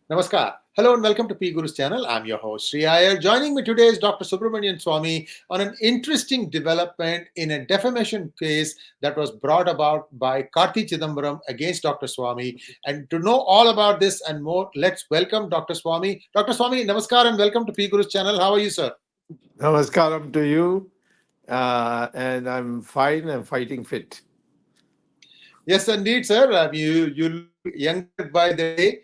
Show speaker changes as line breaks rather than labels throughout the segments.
Namaskar. Hello and welcome to P Guru's channel. I'm your host, Sri Iyer. Joining me today is Dr. Subramanian Swamy on an interesting development in a defamation case that was brought about by Karthi Chidambaram against Dr. Swamy. And to know all about this and more, let's welcome Dr. Swamy. Dr. Swamy, Namaskar and welcome to P Guru's channel. How are you, sir?
Namaskaram to you. And I'm fine. I'm fighting fit.
Yes, indeed, sir. You look younger by the day.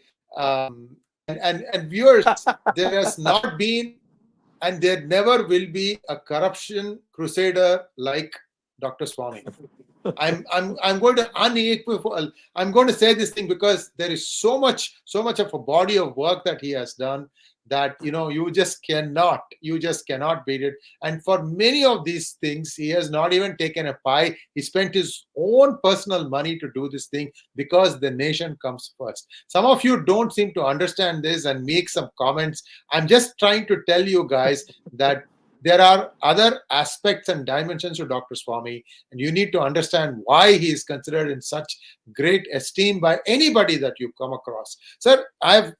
And viewers, there has not been and there never will be a corruption crusader like Dr. Swamy. I'm going to unequivocal. I'm going to say this thing because there is so much of a body of work that he has done that you just cannot beat it. And for many of these things, he has not even taken a pie. He spent his own personal money to do this thing because the nation comes first. Some of you don't seem to understand this and make some comments. I'm just trying to tell you guys that there are other aspects and dimensions to Dr. Swamy, and you need to understand why he is considered in such great esteem by anybody that you come across. Sir, I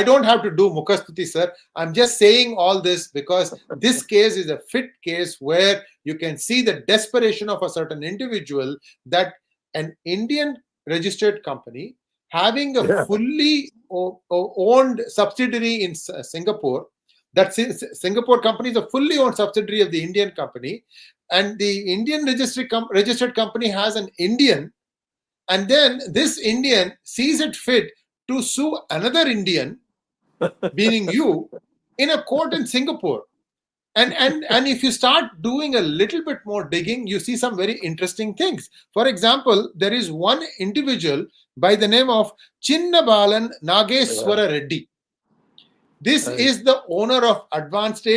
don't have to do Mukhastuti, sir. I'm just saying all this because this case is a fit case where you can see the desperation of a certain individual that an Indian registered company having a fully owned subsidiary in Singapore. That Singapore company is a fully owned subsidiary of the Indian company, and the Indian registered company has an Indian, and then this Indian sees it fit to sue another Indian, meaning you, in a court in Singapore. And if you start doing a little bit more digging, you see some very interesting things. For example, there is one individual by the name of Chinnabalan Nageswara Reddy. This is the owner of Advanced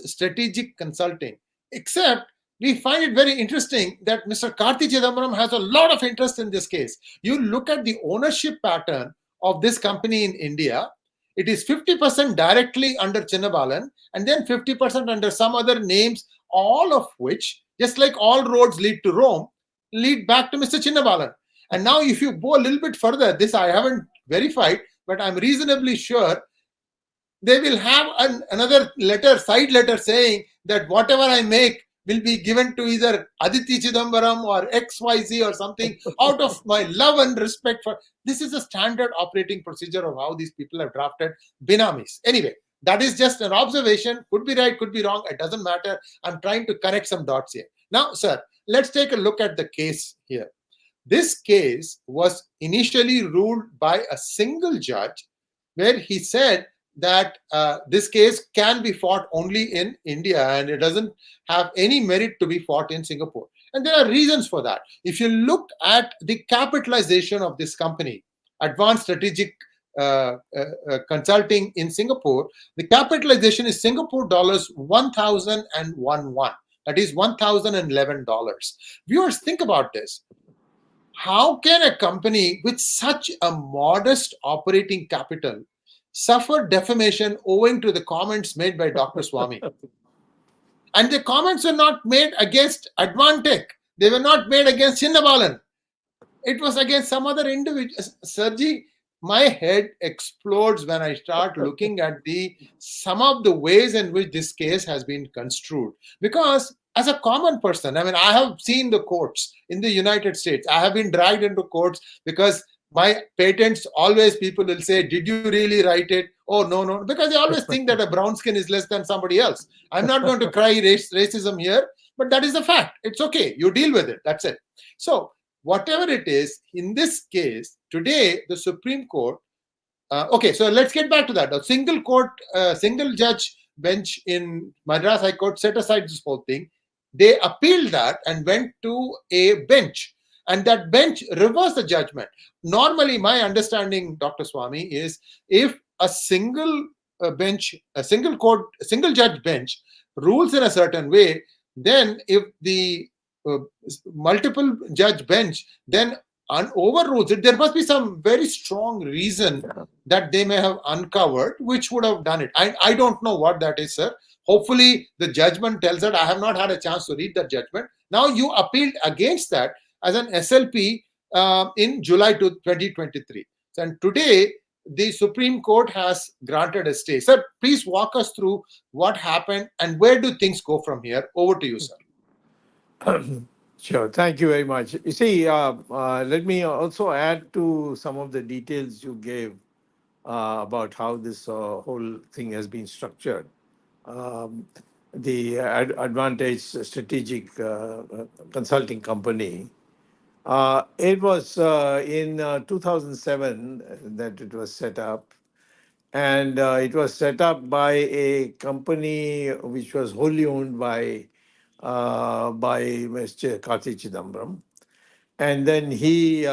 Strategic Consulting. Except we find it very interesting that Mr. Karthi Chidambaram has a lot of interest in this case. You look at the ownership pattern of this company in India. It is 50% directly under Chinnabalan and then 50% under some other names, all of which, just like all roads lead to Rome, lead back to Mr. Chinnabalan. And now if you go a little bit further, this I haven't verified, but I'm reasonably sure they will have another side letter saying that whatever I make will be given to either Aditi Chidambaram or XYZ or something out of my love and respect for. This is a standard operating procedure of how these people have drafted binamis. Anyway, that is just an observation. Could be right, could be wrong. It doesn't matter. I'm trying to connect some dots here. Now, sir, let's take a look at the case here. This case was initially ruled by a single judge where he said that this case can be fought only in India and it doesn't have any merit to be fought in Singapore. And there are reasons for that. If you look at the capitalization of this company, Advanced Strategic Consulting in Singapore, the capitalization is Singapore dollars 1,001. That is $1,011. Viewers, think about this. How can a company with such a modest operating capital suffer defamation owing to the comments made by Dr. Swamy? And the comments were not made against Advantech. They were not made against Chinnabalan. It was against some other individual. Sergi, my head explodes when I start looking at some of the ways in which this case has been construed. Because as a common person, I mean, I have seen the courts in the United States. I have been dragged into courts because my patents, always people will say, did you really write it? Oh, no. Because they always think that a brown skin is less than somebody else. I'm not going to cry racism here, but that is the fact. It's okay. You deal with it. That's it. So whatever it is, in this case, today, the Supreme Court, okay, so let's get back to that. A single judge bench in Madras High Court set aside this whole thing. They appealed that and went to a bench. And that bench reversed the judgment. Normally, my understanding, Dr. Swamy, is if a single judge bench rules in a certain way, then if the multiple judge bench then overrules it, there must be some very strong reason that they may have uncovered, which would have done it. I don't know what that is, sir. Hopefully, the judgment tells that. I have not had a chance to read that judgment. Now, you appealed against that as an SLP in July 2023. And today, the Supreme Court has granted a stay. Sir, please walk us through what happened and where do things go from here. Over to you, sir.
Sure. Thank you very much. You see, let me also add to some of the details you gave about how this whole thing has been structured. Um, the Advantage Strategic Consulting Company, it was in 2007 that it was set up. And it was set up by a company which was wholly owned by Mr. Karthi Chidambaram. And then he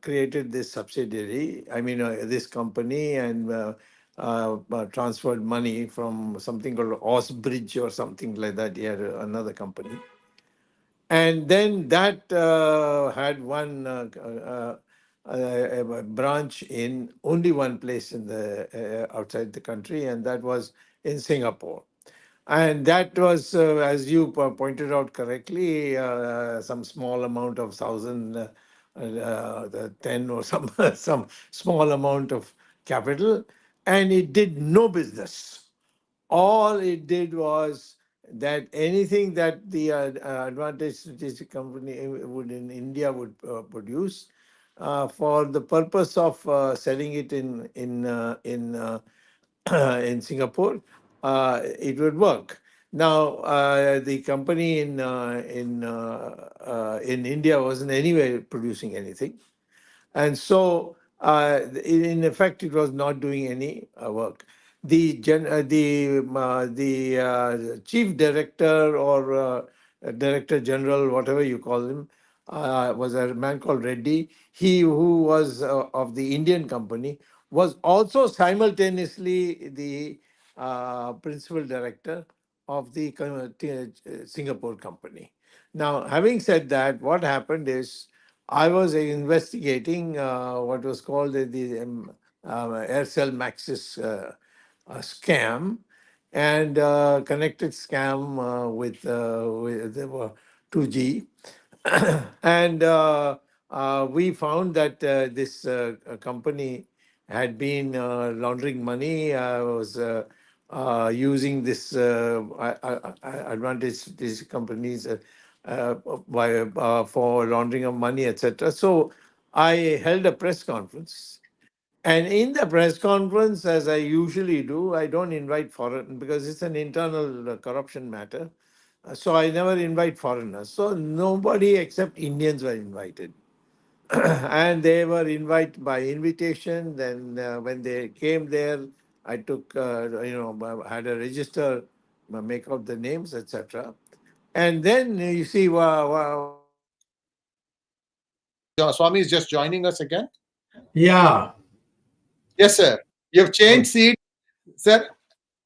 created this subsidiary, this company, and transferred money from something called Osbridge or something like that. He had another company. And then that had one a branch in only one place in the outside the country, and that was in Singapore. And that was, as you pointed out correctly, some small amount of 10 or some some small amount of capital, and it did no business. All it did was that anything that the Advantage Strategic Company would in India would produce for the purpose of selling it in Singapore, it would work. Now, the company in India wasn't anyway producing anything, and so in effect, it was not doing any work. The chief director or director general, whatever you call him, was a man called Reddy. He who was of the Indian company was also simultaneously the principal director of the Singapore company. Now, having said that, what happened is I was investigating what was called the Aircel Maxis scam and connected scam with the 2G. And we found that this company had been laundering money, was using this advantage, these companies for laundering of money, etc. So I held a press conference. And in the press conference, as I usually do, I don't invite foreign because it's an internal corruption matter. So I never invite foreigners. So nobody except Indians were invited. And they were invited by invitation. Then when they came there, I took, had a register, make out the names, etc. And then you see,
Swami is just joining us again.
Yeah.
Yes, sir. You've changed seat. Sir,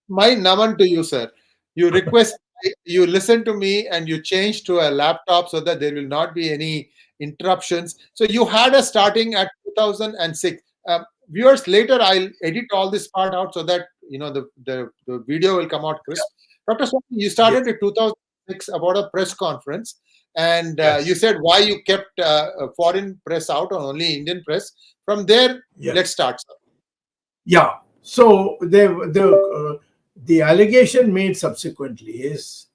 my naman to you, sir. You request, you listen to me and you change to a laptop so that there will not be any interruptions. So you had us starting at 2006. Viewers, later I'll edit all this part out so that the video will come out crisp. Dr. Swami, you started in 2006 about a press conference, and you said why you kept foreign press out or only Indian press. From there, let's start, sir.
Yeah. So the allegation made subsequently is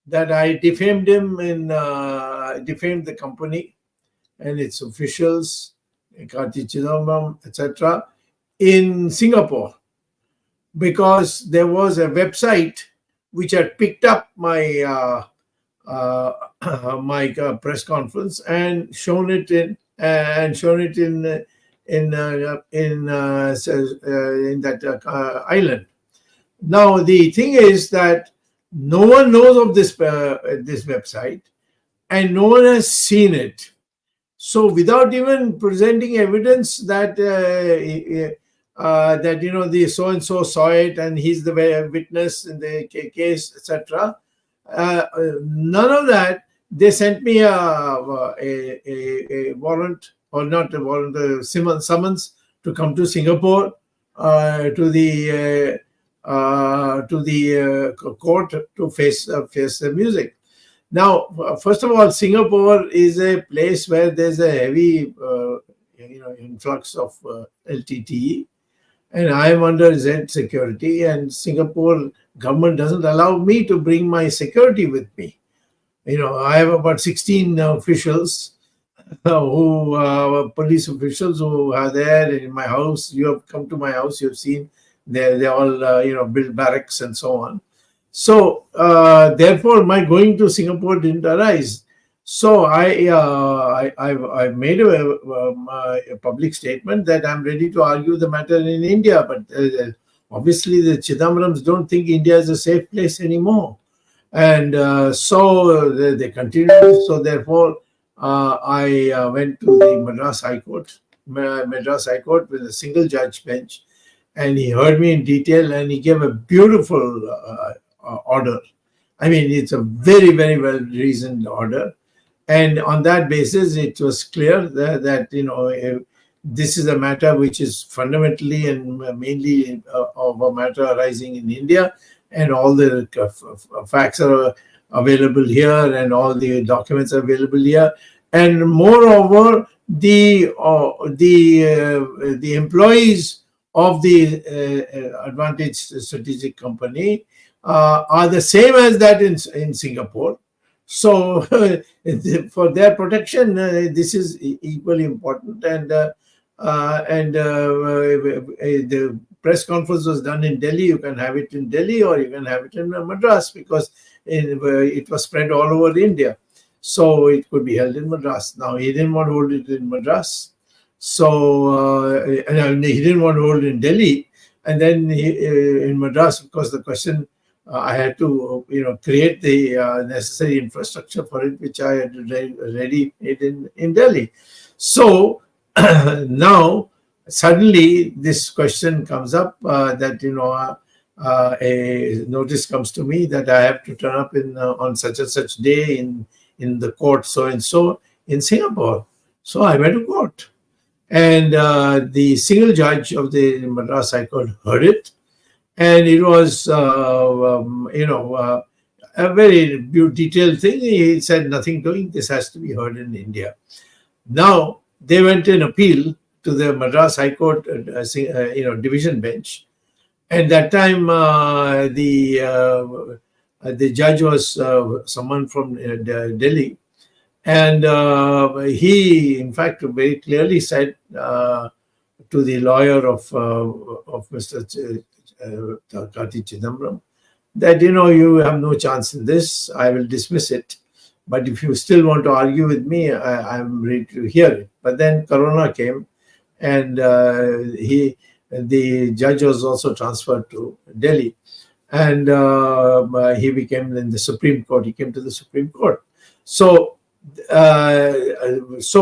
that I defamed him defamed the company and its officials, Karthi Chidambaram, etc., in Singapore, because there was a website which had picked up my my press conference and shown it in that island. Now the thing is that no one knows of this website, and no one has seen it. So without even presenting evidence that the so and so saw it and he's the witness in the case, etc. None of that. They sent me a warrant, or not a warrant, a summons to come to Singapore to the court to face the music. Now, first of all, Singapore is a place where there's a heavy influx of LTT, and I am under Z security, and Singapore government doesn't allow me to bring my security with me. I have about 16 officials who police officials who are there in my house. You have come to my house, you've seen they're all built barracks and so on. So therefore my going to Singapore didn't arise. So I made a public statement that I'm ready to argue the matter in India, but obviously the Chidambarams don't think India is a safe place anymore, and so they continued. So therefore I went to the Madras High Court with a single judge bench, and he heard me in detail, and he gave a beautiful order. I mean, it's a very, very well reasoned order. And on that basis, it was clear that this is a matter which is fundamentally and mainly of a matter arising in India, and all the facts are available here, and all the documents are available here. And moreover, the employees of the Advantage Strategic Company are the same as that in Singapore. So for their protection, this is equally important. And the press conference was done in Delhi. You can have it in Delhi, or you can have it in Madras, because it was spread all over India. So it could be held in Madras. Now, he didn't want to hold it in Madras. So and he didn't want to hold it in Delhi. And then in Madras, because the question, I had to create the necessary infrastructure for it, which I had ready made in Delhi. So now suddenly this question comes up that a notice comes to me that I have to turn up on such and such day in the court so and so in Singapore. So I went to court, and the single judge of the Madras High Court heard it, and it was a very detailed thing. He said nothing doing. This has to be heard in India. Now they went in appeal to the Madras High Court division bench, and that time the judge was someone from Delhi, and he, in fact, very clearly said to the lawyer of Mr. Karthi Chidambaram that you have no chance in this. I will dismiss it, but if you still want to argue with me, I'm ready to hear it. But then Corona came, and the judge was also transferred to Delhi. And he became in the Supreme Court. He came to the Supreme Court. So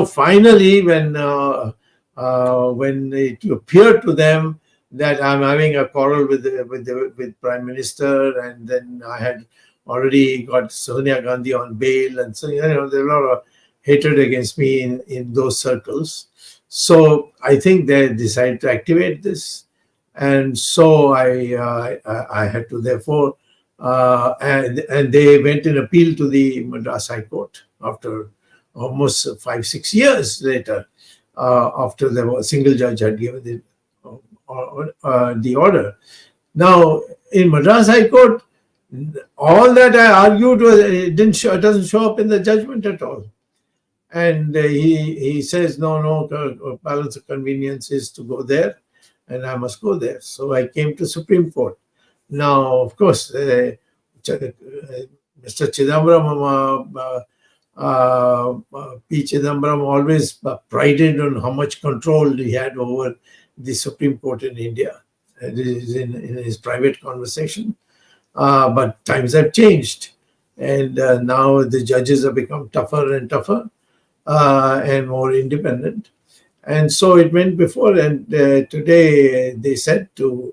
finally, when it appeared to them that I'm having a quarrel with Prime Minister, and then I had already got Sonia Gandhi on bail, and so there was a lot of hatred against me in those circles. So I think they decided to activate this. And so I had to therefore, and they went in appeal to the Madras High Court after almost 5-6 years later, after the single judge had given the order. Now in Madras High Court, all that I argued it doesn't show up in the judgment at all. And he says no, balance of convenience is to go there, and I must go there. So I came to Supreme Court. Now, of course, Mr. Chidambaram, P. Chidambaram always prided on how much control he had over the Supreme Court in India. It is in his private conversation. But times have changed, and now the judges have become tougher and tougher and more independent. And so it went before, and today they said to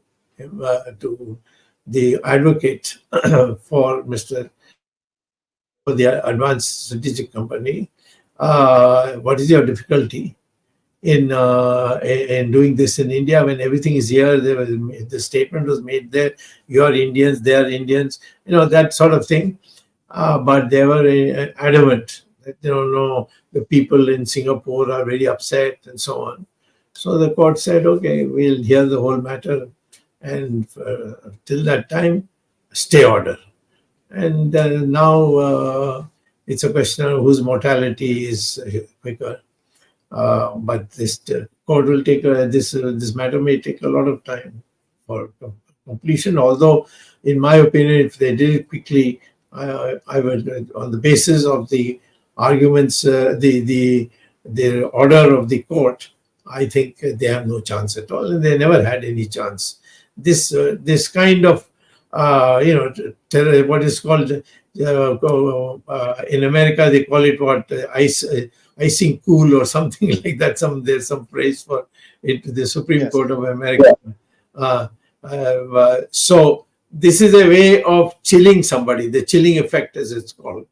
the advocate for the Advanced Strategic Company, what is your difficulty in doing this in India when everything is here? The statement was made there. You are Indians, they are Indians, that sort of thing. But they were adamant that no, the people in Singapore are very upset and so on. So the court said, okay, we'll hear the whole matter, and till that time, stay order. And now it's a question of whose mortality is quicker. But this court will take this matter may take a lot of time for completion. Although, in my opinion, if they did it quickly, I would, on the basis of the arguments, the order of the court, I think they have no chance at all, and they never had any chance. This kind of what is called in America they call it what icing cool or something like that. There's some phrase for it. The Supreme
Yes.
Court of America. So this is a way of chilling somebody, the chilling effect, as it's called.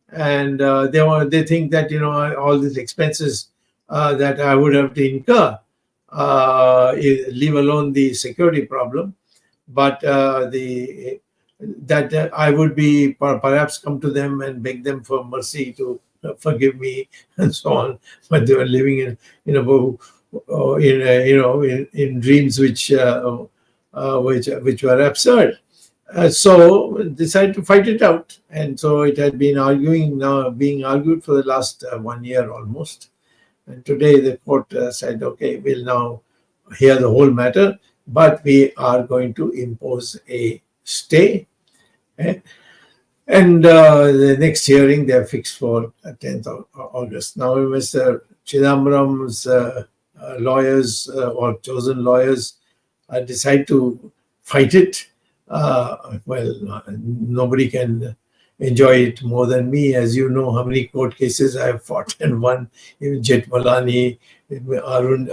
And they think that all these expenses that I would have to incur, leave alone the security problem, but that I would be perhaps come to them and beg them for mercy to forgive me and so on. But they were living in dreams which were absurd. So decided to fight it out, and so it had been being argued for the last 1 year almost. And today the court said, okay, we'll now hear the whole matter, but we are going to impose a stay. And the next hearing they are fixed for 10th of August. Now, Mr. Chidambaram's lawyers or chosen lawyers decide to fight it. Nobody can enjoy it more than me. As you know, how many court cases I have fought and won. Even Jet Malani, Arun,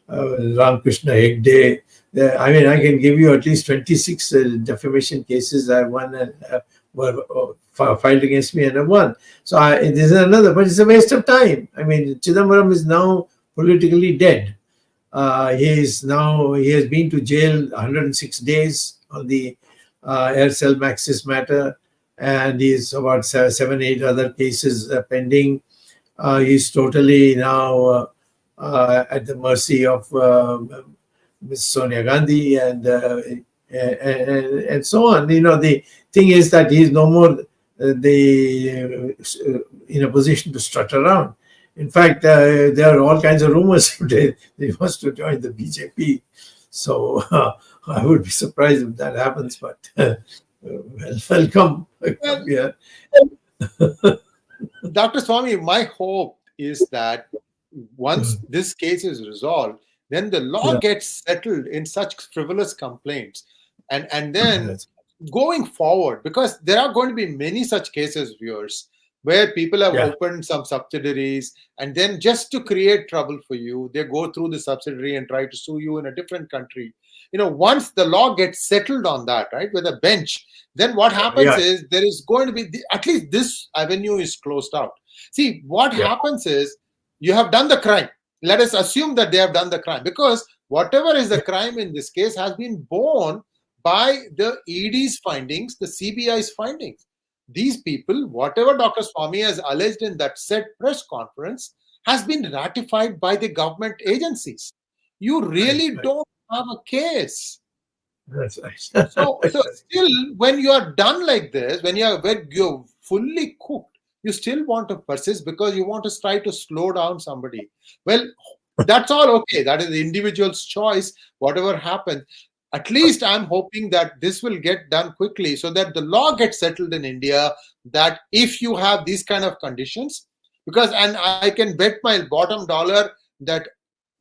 Ramkrishna Hegde. I mean, I can give you at least 26 defamation cases I won and were filed against me and I won. So this is another, but it's a waste of time. I mean, Chidambaram is now politically dead. He has been to jail 106 days on the Aircel Maxis matter, and he's about 7-8 other cases pending. He's totally now at the mercy of Ms. Sonia Gandhi and so on. The thing is that he's no more in a position to strut around. In fact, there are all kinds of rumors today that he wants to join the BJP. So I would be surprised if that happens, but welcome. Yeah.
Dr. Swamy, my hope is that once this case is resolved, then the law gets settled in such frivolous complaints. And then going forward, because there are going to be many such cases, viewers, where people have opened some subsidiaries, and then just to create trouble for you, they go through the subsidiary and try to sue you in a different country. Once the law gets settled on that, right, with a bench, then what happens is there is going to be, at least this avenue is closed out. See, what happens is you have done the crime. Let us assume that they have done the crime, because whatever is the crime in this case has been borne by the ED's findings, the CBI's findings. These people, whatever Dr. Swamy has alleged in that said press conference, has been ratified by the government agencies. You really don't have a case.
That's right.
So still, when you are done like this, when you're fully cooked, you still want to persist because you want to try to slow down somebody. Well, that's all okay. That is the individual's choice, whatever happens. At least I'm hoping that this will get done quickly so that the law gets settled in India, that if you have these kind of conditions, and I can bet my bottom dollar that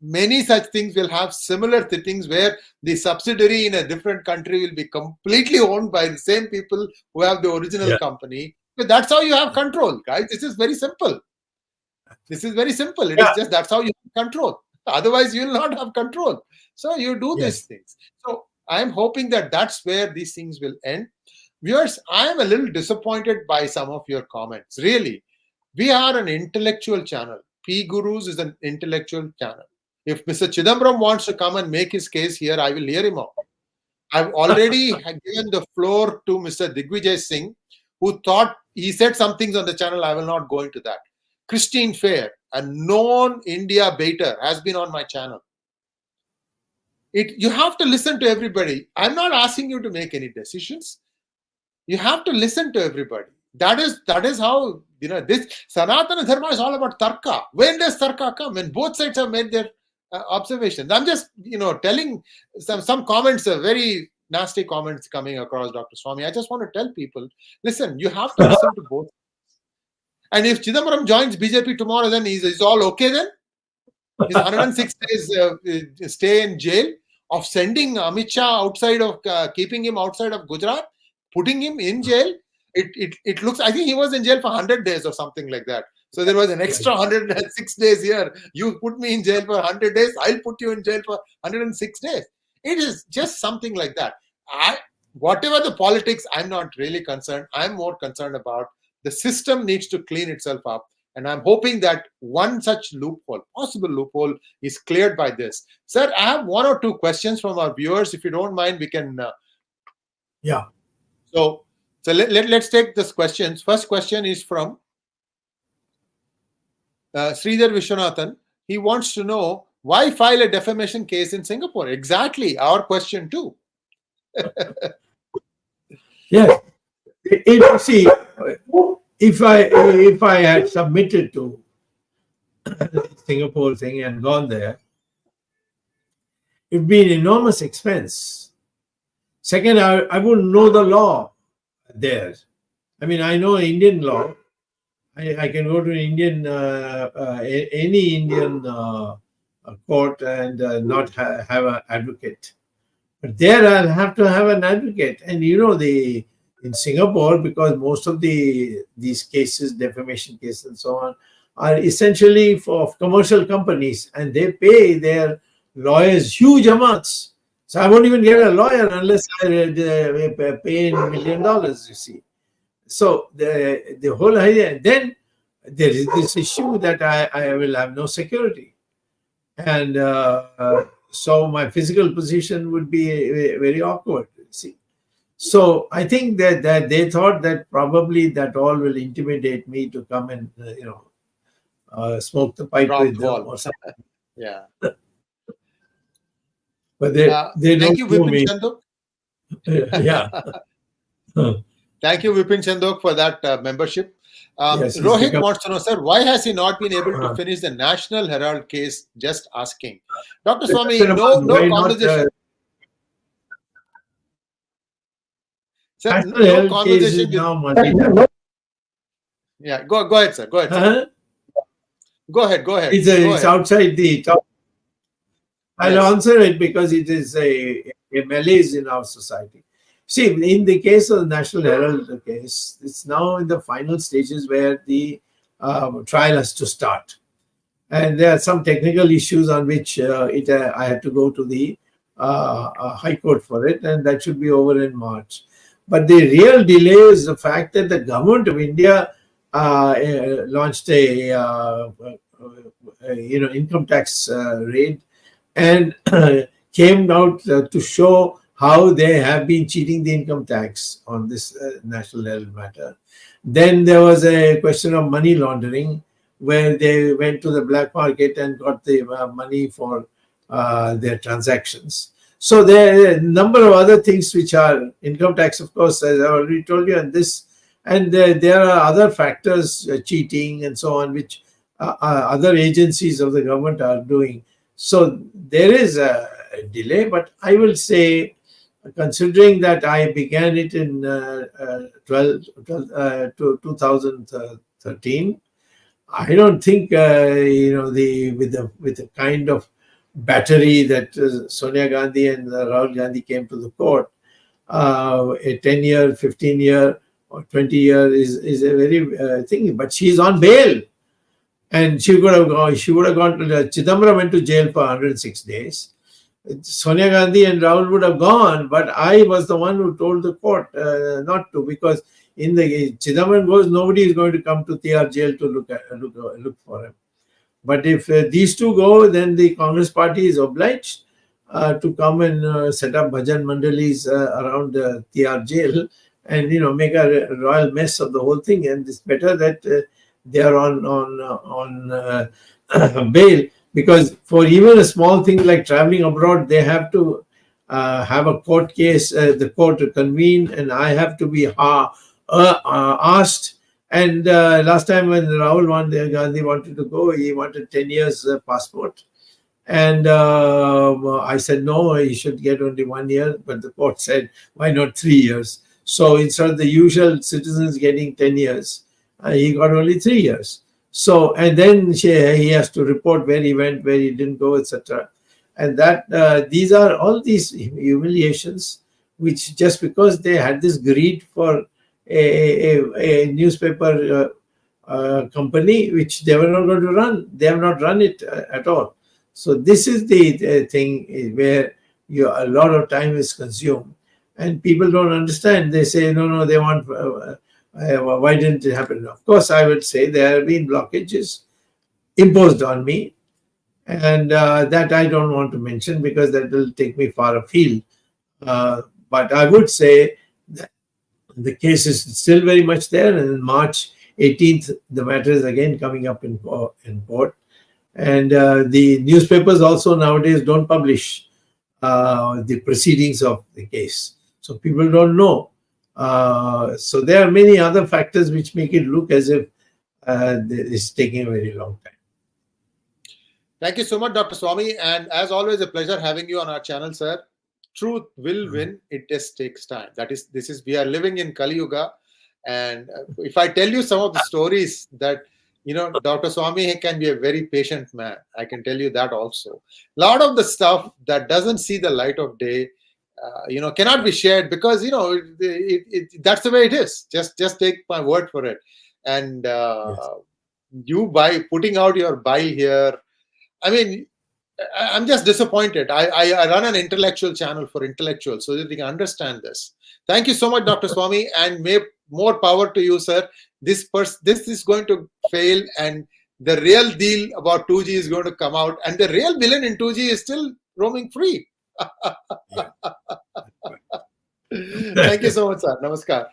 many such things will have similar things where the subsidiary in a different country will be completely owned by the same people who have the original company. But that's how you have control, guys. This is very simple. It is just that's how you have control. Otherwise, you will not have control. So you do these things. So I'm hoping that that's where these things will end. Viewers, I am a little disappointed by some of your comments. Really, we are an intellectual channel. P Gurus is an intellectual channel. If Mr. Chidambaram wants to come and make his case here, I will hear him out. I've already given the floor to Mr. Digvijay Singh, who thought he said some things on the channel. I will not go into that. Christine Fair, a known India baiter, has been on my channel. You have to listen to everybody. I'm not asking you to make any decisions. You have to listen to everybody. That is how, this Sanatana Dharma is all about tarka. When does tarka come? When both sides have made their observations. I'm just, telling some comments, very nasty comments coming across, Dr. Swamy. I just want to tell people, listen, you have to listen to both. And if Chidambaram joins BJP tomorrow, then he's all okay then? His 106 days stay in jail, of sending Amit Shah outside of, keeping him outside of Gujarat, putting him in jail. It looks, I think he was in jail for 100 days or something like that. So there was an extra 106 days here. You put me in jail for 100 days, I'll put you in jail for 106 days. It is just something like that. Whatever the politics, I'm not really concerned. I'm more concerned about the system needs to clean itself up. And I'm hoping that one such loophole, possible loophole, is cleared by this. Sir, I have one or two questions from our viewers. If you don't mind, we can...
Yeah.
So let's take these questions. First question is from Sridhar Vishwanathan. He wants to know, why file a defamation case in Singapore? Exactly, our question too.
Yes. See, if I had submitted to the Singapore thing and gone there, it'd be an enormous expense. Second, I wouldn't know the law there. I mean, I know Indian law. I can go to an Indian, any Indian court and not have an advocate. But there I'll have to have an advocate. And in Singapore, because most of these cases, defamation cases and so on, are essentially for commercial companies, and they pay their lawyers huge amounts. So I won't even get a lawyer unless I pay $1 million, you see. So the whole idea, then there is this issue that I will have no security. And so my physical position would be very awkward, you see. So I think that they thought that probably that all will intimidate me to come and smoke the pipe with them or something.
Yeah.
But they
thank
don't
you,
know
Vipin
me.
Chandok.
Yeah.
Thank you, Vipin Chandok, for that membership.
Yes,
Rohit wants to know, sir, why has he not been able to finish the National Herald case? Just asking. Dr. Swamy, no conversation. Sir, no conversation. Yeah, go ahead, sir. Go ahead, sir. Go ahead.
It's outside the top. I'll answer it because it is a malaise in our society. See, in the case of the National Herald case, it's now in the final stages where the trial has to start. And there are some technical issues on which I had to go to the High Court for it, and that should be over in March. But the real delay is the fact that the government of India launched a income tax raid and came out to show how they have been cheating the income tax on this National Herald matter. Then there was a question of money laundering, where they went to the black market and got the money for their transactions. So there are a number of other things which are income tax, of course, as I already told you, and there are other factors, cheating and so on, which other agencies of the government are doing. So there is a delay, but I will say, considering that I began it in 2013, I don't think with the kind of battery that Sonia Gandhi and Rahul Gandhi came to the court, a 10-year, 15-year, or 20-year is a very thing. But she's on bail, and she would have gone to Chidambaram went to jail for 106 days. Sonia Gandhi and Rahul would have gone, but I was the one who told the court not to, because in the Chidambaram goes, nobody is going to come to TR jail to look for him. But if these two go, then the Congress party is obliged to come and set up bhajan mandalis around TR jail and make a royal mess of the whole thing. And it's better that they are on bail, because for even a small thing like traveling abroad, they have to have a court case, the court to convene, and I have to be asked. And last time when Rahul Gandhi wanted to go, he wanted 10 years passport. And I said, no, he should get only 1 year. But the court said, why not 3 years? So instead of the usual citizens getting 10 years, he got only 3 years. So, and then he has to report where he went, where he didn't go, etc. And that these are all these humiliations, which just because they had this greed for a newspaper company, which they were not going to run, they have not run it at all. So this is the thing where a lot of time is consumed, and people don't understand. They say, no, they want. Why didn't it happen? Of course, I would say there have been blockages imposed on me, and that I don't want to mention because that will take me far afield. But I would say that the case is still very much there, and in March 18th, the matter is again coming up in court. And the newspapers also nowadays don't publish the proceedings of the case. So people don't know. So there are many other factors which make it look as if it's taking a very long time.
Thank you so much, Dr. Swamy. And as always, a pleasure having you on our channel, sir. Truth will win. It just takes time. We are living in Kali Yuga. And if I tell you some of the stories that, Dr. Swamy can be a very patient man. I can tell you that also. A lot of the stuff that doesn't see the light of day, cannot be shared because, that's the way it is. Just take my word for it. And you, by putting out your bile here, I mean, I'm just disappointed. I run an intellectual channel for intellectuals so that they can understand this. Thank you so much, Dr. Swamy, and may more power to you, sir. This is going to fail, and the real deal about 2G is going to come out, and the real villain in 2G is still roaming free. Thank you so much, sir. Namaskar.